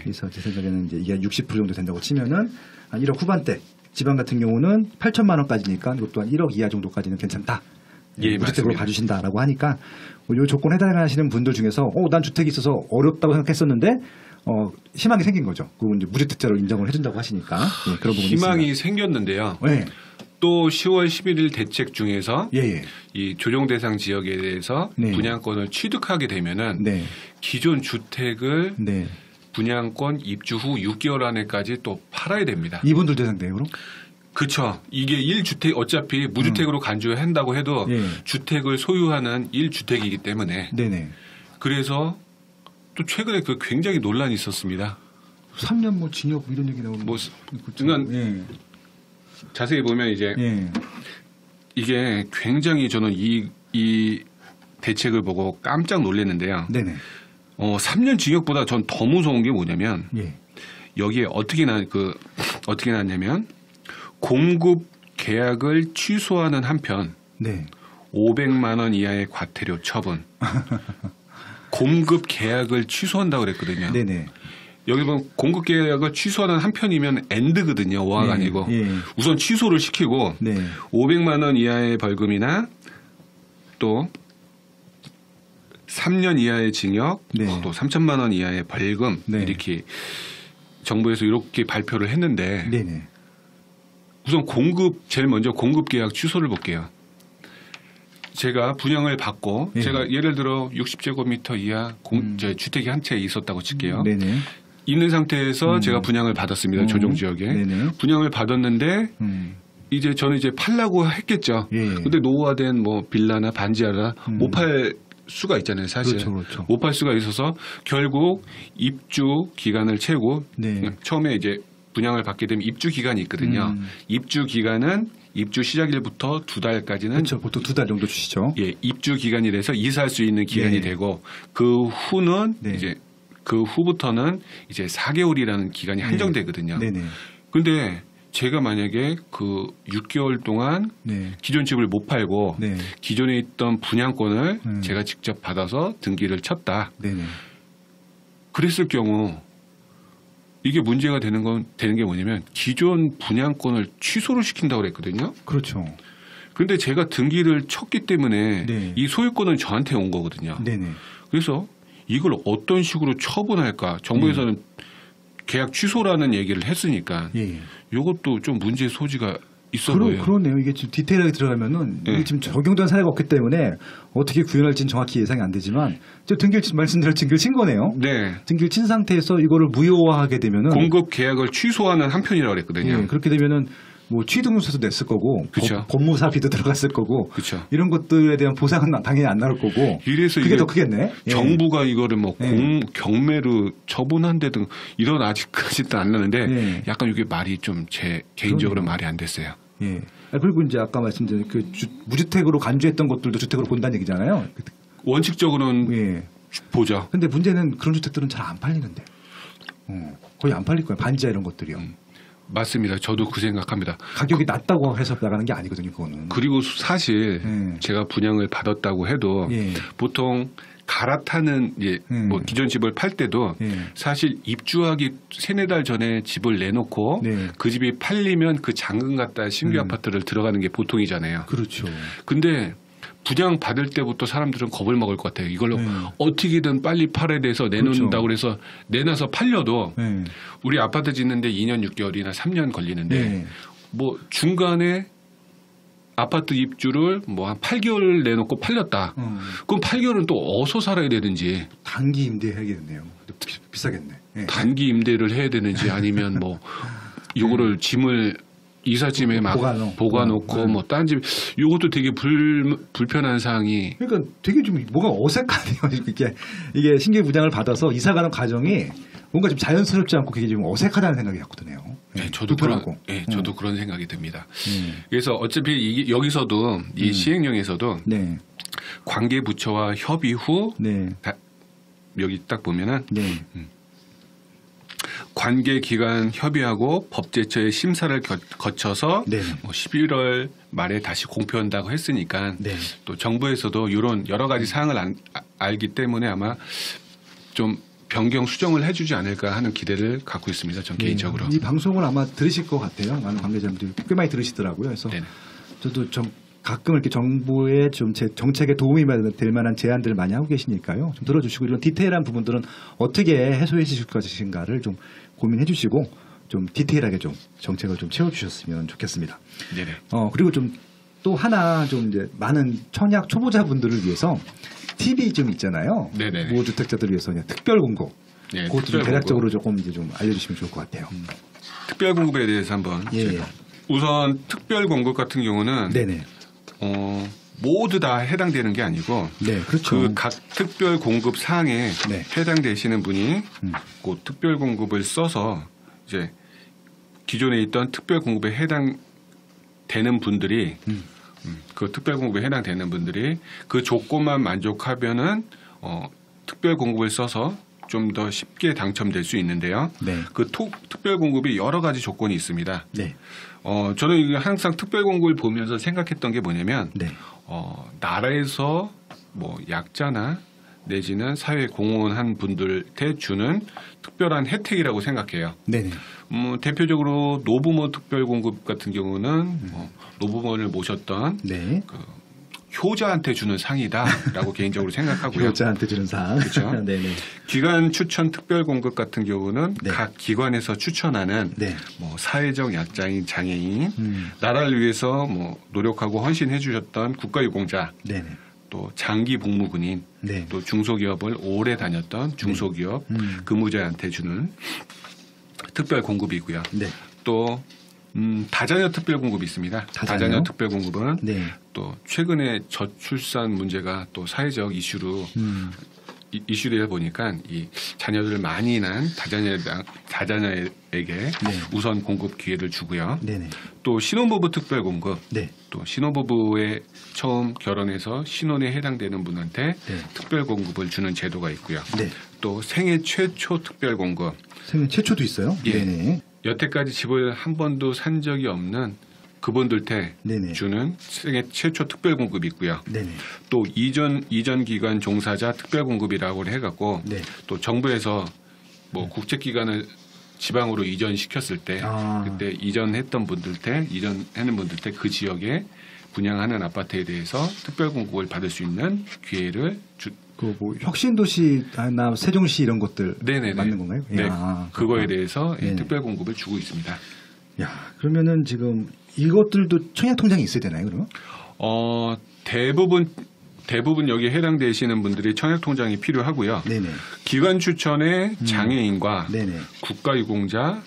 그래서 제 생각에는 이제 이게 60% 정도 된다고 치면은 한 1억 후반대. 지방 같은 경우는 8천만 원까지니까 이것도 한 1억 이하 정도까지는 괜찮다. 무주택으로 봐주신다라고 하니까 이 조건 해당하시는 분들 중에서 난 주택이 있어서 어렵다고 생각했었는데 희망이 생긴 거죠. 그리고 이제 무주택자로 인정을 해준다고 하시니까 그런 부분이 희망이 있습니다. 생겼는데요. 또 10월 11일 대책 중에서 이 조정 대상 지역에 대해서 분양권을 취득하게 되면은 기존 주택을 분양권 입주 후 6개월 안에까지 또 팔아야 됩니다. 이분들 대상 대우로? 그렇죠. 이게 1주택 어차피 무주택으로 간주한다고 해도 주택을 소유하는 1주택이기 때문에 그래서 또 최근에 그 굉장히 논란이 있었습니다. 3년 뭐 징역 이런 얘기 나오는 그러니까 자세히 보면 이제 이게 굉장히 저는 이 대책을 보고 깜짝 놀랐는데요. 3년 징역보다 전 더 무서운 게 뭐냐면 여기에 어떻게 났냐면 공급 계약을 취소하는 한편 500만 원 이하의 과태료 처분. 공급 계약을 취소한다고 그랬거든요. 여기 보면 공급 계약을 취소하는 한편이면 엔드거든요. 오화가 아니고. 우선 취소를 시키고 500만 원 이하의 벌금이나 또 3년 이하의 징역, 또 3천만 원 이하의 벌금 이렇게 정부에서 이렇게 발표를 했는데 우선 제일 먼저 공급 계약 취소를 볼게요. 제가 분양을 받고 제가 예를 들어 60제곱미터 이하 주택이 한 채 있었다고 칠게요. 있는 상태에서 제가 분양을 받았습니다. 조정 지역에. 분양을 받았는데 이제 저는 이제 팔라고 했겠죠. 근데 노후화된 뭐 빌라나 반지하라 못 팔 수가 있잖아요, 사실. 그렇죠. 못 팔 수가 있어서 결국 입주 기간을 채우고 처음에 이제 분양을 받게 되면 입주 기간이 있거든요. 입주 기간은 입주 시작일부터 2달까지는 그렇죠. 보통 2달 정도 주시죠. 입주 기간이 돼서 이사할 수 있는 기간이 되고 그 후는 이제 그 후부터는 이제 4개월이라는 기간이 한정되거든요. 그런데 제가 만약에 그 6개월 동안 기존 집을 못 팔고 기존에 있던 분양권을 제가 직접 받아서 등기를 쳤다. 그랬을 경우 이게 문제가 되는 게 뭐냐면 기존 분양권을 취소를 시킨다고 그랬거든요. 그렇죠. 그런데 제가 등기를 쳤기 때문에 이 소유권은 저한테 온 거거든요. 그래서 이걸 어떤 식으로 처분할까? 정부에서는 계약 취소라는 얘기를 했으니까 이것도 좀 문제의 소지가 있어 보여요. 그러네요. 이게 지금 디테일하게 들어가면은 이게 지금 적용된 사례가 없기 때문에 어떻게 구현할지는 정확히 예상이 안 되지만 말씀드린 등기를 친 거네요. 등기를 친 상태에서 이거를 무효화하게 되면은 공급 계약을 취소하는 한편이라고 그랬거든요. 그렇게 되면은 뭐 취등록세도 냈을 거고, 그쵸. 법무사비도 들어갔을 거고, 그쵸. 이런 것들에 대한 보상은 당연히 안 나올 거고. 이래서 그게 더 크겠네. 정부가 이거를 뭐 경매로 처분한 데등 이런 아직까지도 안 나는데 약간 이게 말이 좀 제 개인적으로 말이 안 됐어요. 예. 그리고 이제 아까 말씀드린 그 무주택으로 간주했던 것들도 주택으로 본다는 얘기잖아요. 원칙적으로는 보죠. 근데 문제는 그런 주택들은 잘 안 팔리는데. 거의 안 팔릴 거예요. 반지하 이런 것들이요. 맞습니다. 저도 그 생각합니다. 가격이 낮다고 해서 나가는 게 아니거든요. 그거는. 그리고 사실 제가 분양을 받았다고 해도 보통 갈아타는 뭐 기존 집을 팔 때도 사실 입주하기 3-4달 전에 집을 내놓고 그 집이 팔리면 그 잔금 갖다 신규 아파트를 들어가는 게 보통이잖아요. 그렇죠. 근데 분양 받을 때부터 사람들은 겁을 먹을 것 같아요. 이걸로 어떻게든 빨리 팔아야 돼서 내놓는다고 그래서 내놔서 팔려도 우리 아파트 짓는데 2년 6개월이나 3년 걸리는데 뭐 중간에 아파트 입주를 뭐 한 8개월 내놓고 팔렸다. 그럼 8개월은 또 어디서 살아야 되는지. 단기 임대해야겠네요. 비싸겠네. 단기 임대를 해야 되는지 아니면 뭐 요거를 짐을 이삿짐에 막 보관놓고 뭐 딴 집 요것도 되게 불편한 사항이. 그러니까 되게 좀 뭐가 어색하네요. 이게 신규 분양을 받아서 이사 가는 과정이 뭔가 좀 자연스럽지 않고 그게 좀 어색하다는 생각이 갖고 드네요. 저도 저도 그런 생각이 듭니다. 그래서 어차피 여기서도 이 시행령에서도 관계 부처와 협의 후 여기 딱 보면은 관계 기관 협의하고 법제처의 심사를 거쳐서 뭐 11월 말에 다시 공표한다고 했으니까 또 정부에서도 이런 여러 가지 사항을 알기 때문에 아마 좀 변경 수정을 해주지 않을까 하는 기대를 갖고 있습니다. 전 개인적으로. 이 방송을 아마 들으실 것 같아요. 많은 관계자분들이 꽤 많이 들으시더라고요. 그래서 저도 좀 가끔 이렇게 정부의 좀 제 정책에 도움이 될 만한 제안들을 많이 하고 계시니까요. 좀 들어주시고 이런 디테일한 부분들은 어떻게 해소해 주실 것인가를 좀 고민해 주시고 좀 디테일하게 좀 정책을 좀 채워주셨으면 좋겠습니다. 네네. 그리고 좀 또 하나 좀 이제 많은 청약 초보자분들을 위해서 팁이 좀 있잖아요. 네네. 무주택자들을 위해서 그냥 특별 공고. 그것도 대략적으로 조금 이제 좀 알려주시면 좋을 것 같아요. 특별 공급에 대해서 한번. 우선 특별 공급 같은 경우는 모두 다 해당되는 게 아니고 그렇죠. 그 각 특별 공급 사항에 해당되시는 분이 그 특별 공급을 써서 이제 기존에 있던 특별 공급에 해당되는 분들이 그 특별 공급에 해당되는 분들이 그 조건만 만족하면은 특별 공급을 써서 좀 더 쉽게 당첨될 수 있는데요. 그 특별 공급이 여러 가지 조건이 있습니다. 저는 항상 특별 공급을 보면서 생각했던 게 뭐냐면 나라에서 뭐 약자나 내지는 사회 공헌한 분들한테 주는 특별한 혜택이라고 생각해요. 대표적으로 노부모 특별 공급 같은 경우는 노부모를 모셨던 그 효자한테 주는 상이다라고 개인적으로 생각하고요. 효자한테 주는 상. 그렇죠. 기관 추천 특별 공급 같은 경우는 각 기관에서 추천하는 뭐 사회적 약자인 장애인, 나라를 위해서 뭐 노력하고 헌신해 주셨던 국가유공자, 또 장기 복무군인, 또 중소기업을 오래 다녔던 중소기업 근무자한테 주는 특별 공급이고요. 또 다자녀 특별 공급이 있습니다. 다자녀 특별 공급은 또 최근에 저출산 문제가 또 사회적 이슈로 이슈되다 보니까 이 자녀들을 많이 낳은 다자녀에게 우선 공급 기회를 주고요. 또 신혼부부 특별 공급, 또 신혼부부에 처음 결혼해서 신혼에 해당되는 분한테 특별 공급을 주는 제도가 있고요. 또 생애 최초 특별 공급. 생애 최초도 있어요? 여태까지 집을 한 번도 산 적이 없는 그분들한테 주는 생애 최초 특별 공급이 있고요. 또 이전 기관 종사자 특별 공급이라고 해갖고 또 정부에서 뭐 국책기관을 지방으로 이전시켰을 때 그때 이전하는 분들한테 그 지역에 분양하는 아파트에 대해서 특별 공급을 받을 수 있는 기회를 뭐 혁신도시나 세종시 이런 것들 맞는 건가요? 그거에 대해서 특별 공급을 주고 있습니다. 그러면은 지금 이것들도 청약통장이 있어야 되나요, 그러면? 대부분 여기에 해당되시는 분들이 청약통장이 필요하고요. 기관 추천의 장애인과 국가유공자,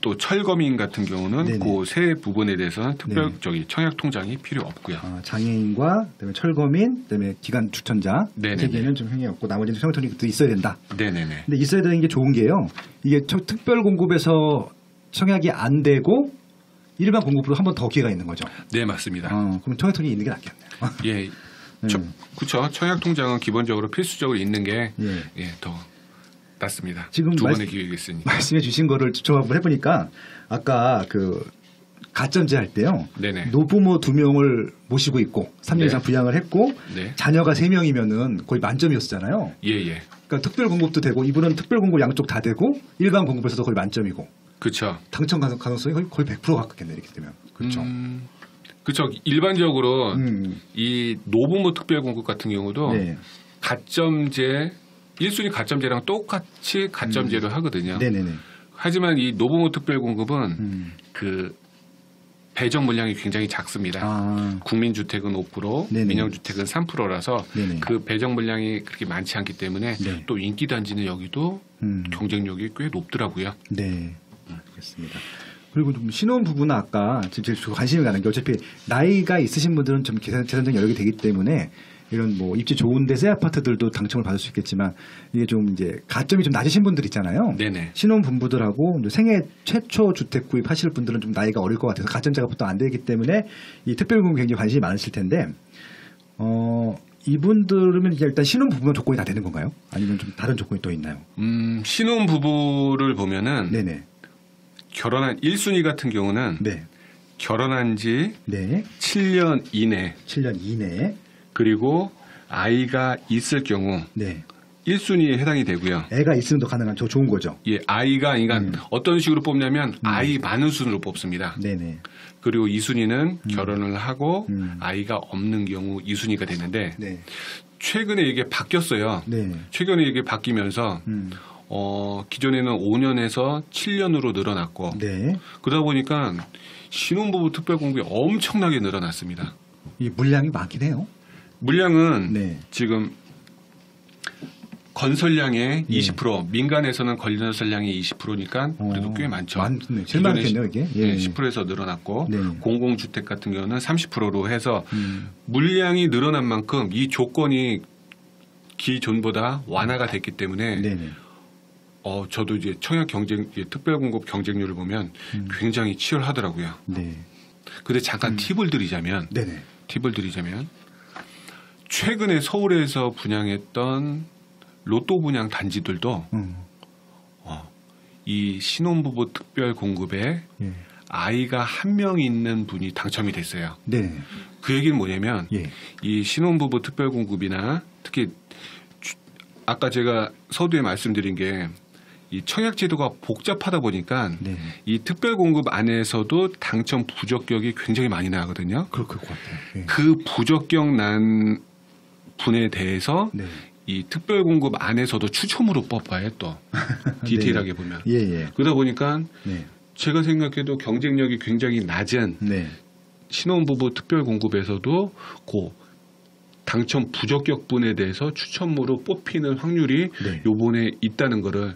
또 철거민 같은 경우는 그 세 부분에 대해서는 특별 청약 통장이 필요 없고요. 장애인과 그다음에 철거민, 그다음에 기간 추천자 세 개는 좀 형이 없고 나머지는 청약 통장도 있어야 된다. 네네네. 근데 있어야 되는 게 좋은 게요. 이게 특별 공급에서 청약이 안 되고 일반 공급으로 한 번 더 기회가 있는 거죠. 네, 맞습니다. 그럼 청약 통장이 있는 게 낫겠네요. 예, 그렇죠. 청약 통장은 기본적으로 필수적으로 있는 게 더 낫습니다. 지금 두 번의 기회가 있으니 말씀해 주신 거를 조합을 해보니까 아까 그 가점제 할 때요. 노부모 2명을 모시고 있고 3년 이상 부양을 했고 자녀가 3명이면은 거의 만점이었잖아요. 예. 그러니까 특별 공급도 되고 이분은 특별 공급 양쪽 다 되고 일반 공급에서도 거의 만점이고. 그렇죠. 당첨 가능성이 거의 100% 가깝겠네 이렇게 되면. 그렇죠. 그렇죠. 일반적으로 이 노부모 특별 공급 같은 경우도 가점제 1순위 가점제랑 똑같이 가점제를 하거든요. 네네네. 하지만 이 노부모 특별 공급은 그 배정 물량이 굉장히 작습니다. 국민주택은 5%, 민영주택은 3%라서 그 배정 물량이 그렇게 많지 않기 때문에 또 인기단지는 여기도 경쟁력이 꽤 높더라고요. 네, 알겠습니다. 그리고 좀 신혼부부나 아까 지금 제일 관심이 가는 게 어차피 나이가 있으신 분들은 좀 재산적 여력이 되기 때문에 이런 뭐 입지 좋은데 새 아파트들도 당첨을 받을 수 있겠지만 이게 좀 이제 가점이 좀 낮으신 분들 있잖아요. 신혼부부들하고 생애 최초 주택 구입하실 분들은 좀 나이가 어릴 것 같아서 가점제가 보통 안 되기 때문에 이 특별공급 굉장히 관심이 많으실 텐데 이분들은 일단 신혼부부만 조건이 다 되는 건가요? 아니면 좀 다른 조건이 또 있나요? 신혼부부를 보면은 결혼한 1순위 같은 경우는 결혼한 지 7년 이내 그리고 아이가 있을 경우 1순위에 해당이 되고요. 애가 있으면 더 가능한 저 좋은 거죠. 예, 아이가 그러니까 어떤 식으로 뽑냐면 아이 많은 순으로 뽑습니다. 그리고 2순위는 결혼을 하고 아이가 없는 경우 2순위가 되는데 최근에 이게 바뀌었어요. 최근에 이게 바뀌면서 기존에는 5년에서 7년으로 늘어났고 그러다 보니까 신혼부부 특별공급이 엄청나게 늘어났습니다. 이 물량이 많긴 해요. 물량은 지금 건설량의 20%, 민간에서는 건설량이 20%니까 그래도 꽤 많죠. 제일 많겠네요, 이게. 10%에서 늘어났고 공공주택 같은 경우는 30%로 해서 물량이 늘어난 만큼 이 조건이 기존보다 완화가 됐기 때문에 저도 이제 청약 특별공급 경쟁률을 보면 굉장히 치열하더라고요. 근데 잠깐 팁을 드리자면 최근에 서울에서 분양했던 로또 분양 단지들도 이 신혼부부 특별공급에 아이가 한 명 있는 분이 당첨이 됐어요. 그 얘기는 뭐냐면 이 신혼부부 특별공급이나 특히 아까 제가 서두에 말씀드린 게 이 청약 제도가 복잡하다 보니까 이 특별공급 안에서도 당첨 부적격이 굉장히 많이 나거든요. 그럴 것 같아요. 그 부적격 난 분에 대해서 이 특별공급 안에서도 추첨으로 뽑아요. 또 디테일하게 보면. 그러다 보니까 제가 생각해도 경쟁력이 굉장히 낮은 신혼부부 특별공급에서도 그 당첨 부적격 분에 대해서 추첨으로 뽑히는 확률이 요번에 있다는 거를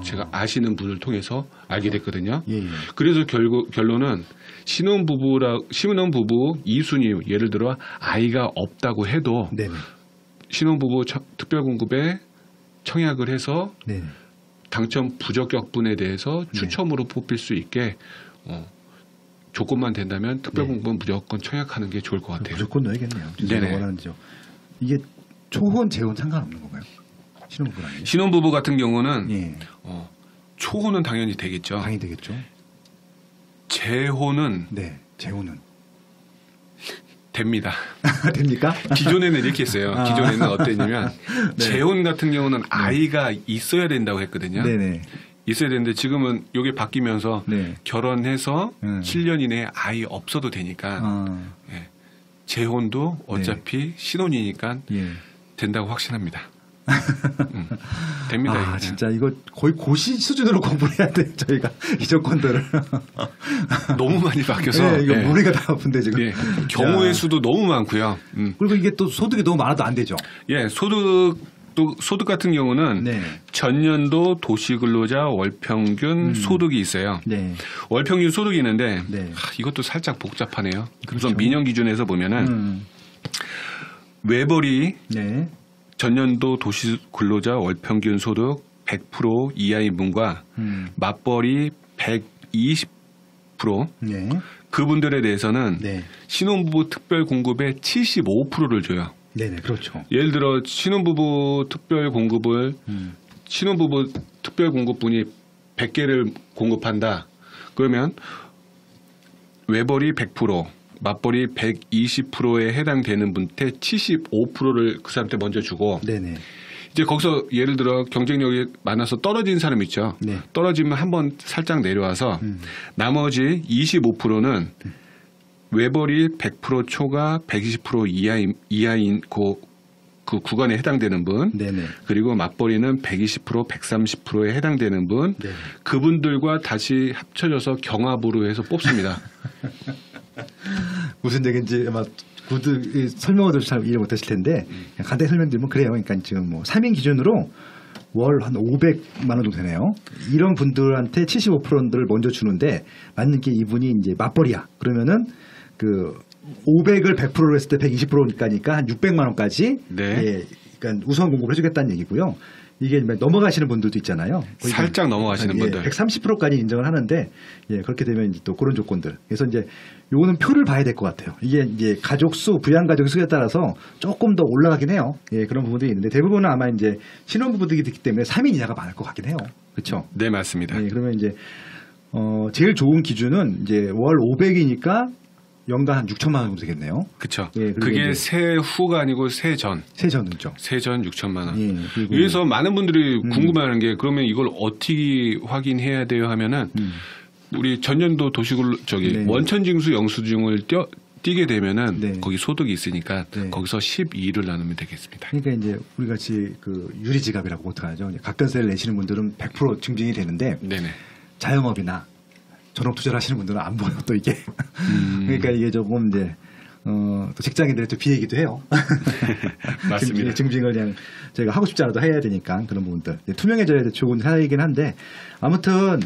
제가 아시는 분을 통해서 알게 됐거든요. 그래서 결론은 신혼부부 2순위 예를 들어 아이가 없다고 해도 신혼부부 특별공급에 청약을 해서 당첨 부적격분에 대해서 추첨으로 뽑힐 수 있게 조건만 된다면 특별공급은 무조건 청약하는 게 좋을 것 같아요. 무조건 넣어야겠네요. 원하는지요. 이게 초혼, 재혼 상관없는 건가요? 신혼부부 신혼부부 같은 경우는 초혼은 당연히 되겠죠. 당연히 되겠죠. 재혼은 재혼은 됩니다. 됩니까? 기존에는 이렇게 했어요. 기존에는 어땠냐면 재혼 같은 경우는 아이가 있어야 된다고 했거든요. 있어야 되는데 지금은 이게 바뀌면서 결혼해서 7년 이내에 아이 없어도 되니까 재혼도 어차피 신혼이니까 된다고 확신합니다. 됩니다. 진짜 이거 거의 고시 수준으로 공부를 해야 돼. 저희가 이 조건들을 너무 많이 바뀌어서 이거 머리가 다 아픈데 지금. 경우의 수도 너무 많고요. 그리고 이게 또 소득이 너무 많아도 안 되죠. 소득도 소득 같은 경우는 네. 전년도 도시근로자 월평균 소득이 있어요. 네. 월평균 소득이 있는데 이것도 살짝 복잡하네요. 그렇죠. 우선 민영 기준에서 보면은 외벌이 전년도 도시근로자 월평균 소득 100% 이하인 분과 맞벌이 120% 그분들에 대해서는 신혼부부 특별 공급의 75%를 줘요. 네네, 그렇죠. 예를 들어 신혼부부 특별 공급을 신혼부부 특별 공급분이 100개를 공급한다. 그러면 외벌이 100%, 맞벌이 120%에 해당되는 분한테 75%를 그 사람한테 먼저 주고 네네. 이제 거기서 예를 들어 경쟁력이 많아서 떨어진 사람 있죠. 떨어지면 한번 살짝 내려와서 나머지 25%는 외벌이 100% 초과 120% 이하인 그 구간에 해당되는 분 그리고 맞벌이는 120% 130%에 해당되는 분 그분들과 다시 합쳐져서 경합으로 해서 뽑습니다. 무슨 얘기인지 아마 설명을 잘 이해 못하실 텐데 간단히 설명드리면 그래요. 그러니까 지금 뭐 3인 기준으로 월 한 500만 원 정도 되네요. 이런 분들한테 75%를 먼저 주는데 만약에 이분이 이제 맞벌이야. 그러면은 그 500을 100%로 했을 때 120%니까 한 600만 원까지 그러니까 우선 공급을 해주겠다는 얘기고요. 이게 넘어가시는 분들도 있잖아요. 살짝 넘어가시는 분들. 130%까지 인정을 하는데 그렇게 되면 이제 또 그런 조건들. 그래서 이제 요거는 표를 봐야 될 것 같아요. 이게 이제 가족 수, 부양 가족 수에 따라서 조금 더 올라가긴 해요. 그런 부분들이 있는데 대부분은 아마 이제 신혼부부들이 있기 때문에 3인 이하가 많을 것 같긴 해요. 그렇죠? 네, 맞습니다. 그러면 이제 제일 좋은 기준은 이제 월 500이니까 연간 한 6천만 원 정도 되겠네요. 그렇죠. 그게 세후가 아니고 세전. 세전이죠. 세전 6천만 원. 여기서 많은 분들이 궁금해하는 게 그러면 이걸 어떻게 확인해야 돼요 하면은 우리 전년도 원천징수 영수증을 띄게 되면은 거기 소득이 있으니까 거기서 12를 나누면 되겠습니다. 그러니까 이제 우리 같이 그 유리지갑이라고 보통 하죠. 각근세를 내시는 분들은 100% 증빙이 되는데 자영업이나 전업투자를 하시는 분들은 안 보여 또 이게. 그러니까 이게 조금 이제 또 직장인들의 또 비애기도 해요. 맞습니다. 증빙을 그냥 저희가 하고 싶지 않아도 해야 되니까 그런 부분들 투명해져야 좋은 사이긴 한데 아무튼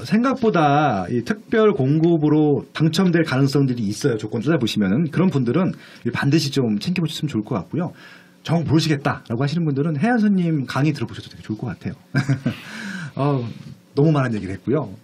생각보다 이 특별 공급으로 당첨될 가능성들이 있어요. 조건 찾아보시면은 그런 분들은 반드시 좀 챙겨보셨으면 좋을 것 같고요. 정 모르시겠다라고 하시는 분들은 혜연선님 강의 들어보셔도 되게 좋을 것 같아요. 너무 많은 얘기를 했고요.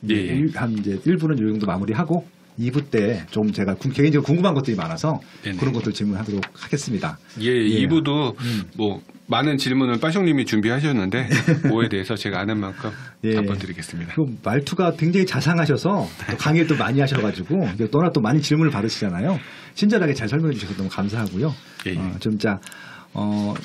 한 이제 1부는 이 정도 마무리하고 2부 때 좀 제가 개인적으로 궁금한 것들이 많아서 그런 것들 질문하도록 하겠습니다. 2부도 뭐 많은 질문을 빠숑님이 준비하셨는데 그거에 대해서 제가 아는 만큼 답변드리겠습니다. 그 말투가 굉장히 자상하셔서 또 강의를 또 많이 하셔가지고 또나 또 많이 질문을 받으시잖아요. 친절하게 잘 설명해 주셔서 너무 감사하고요. 진짜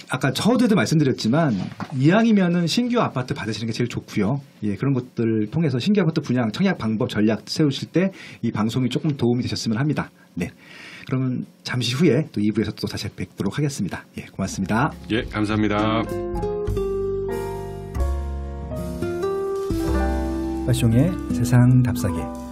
아까 처음에도 말씀드렸지만 이왕이면은 신규 아파트 받으시는 게 제일 좋고요. 그런 것들을 통해서 신규 아파트 분양 청약 방법 전략 세우실 때 이 방송이 조금 도움이 되셨으면 합니다. 그러면 잠시 후에 또 2부에서 또 다시 뵙도록 하겠습니다. 고맙습니다. 감사합니다. 빠숑의 세상 답사기.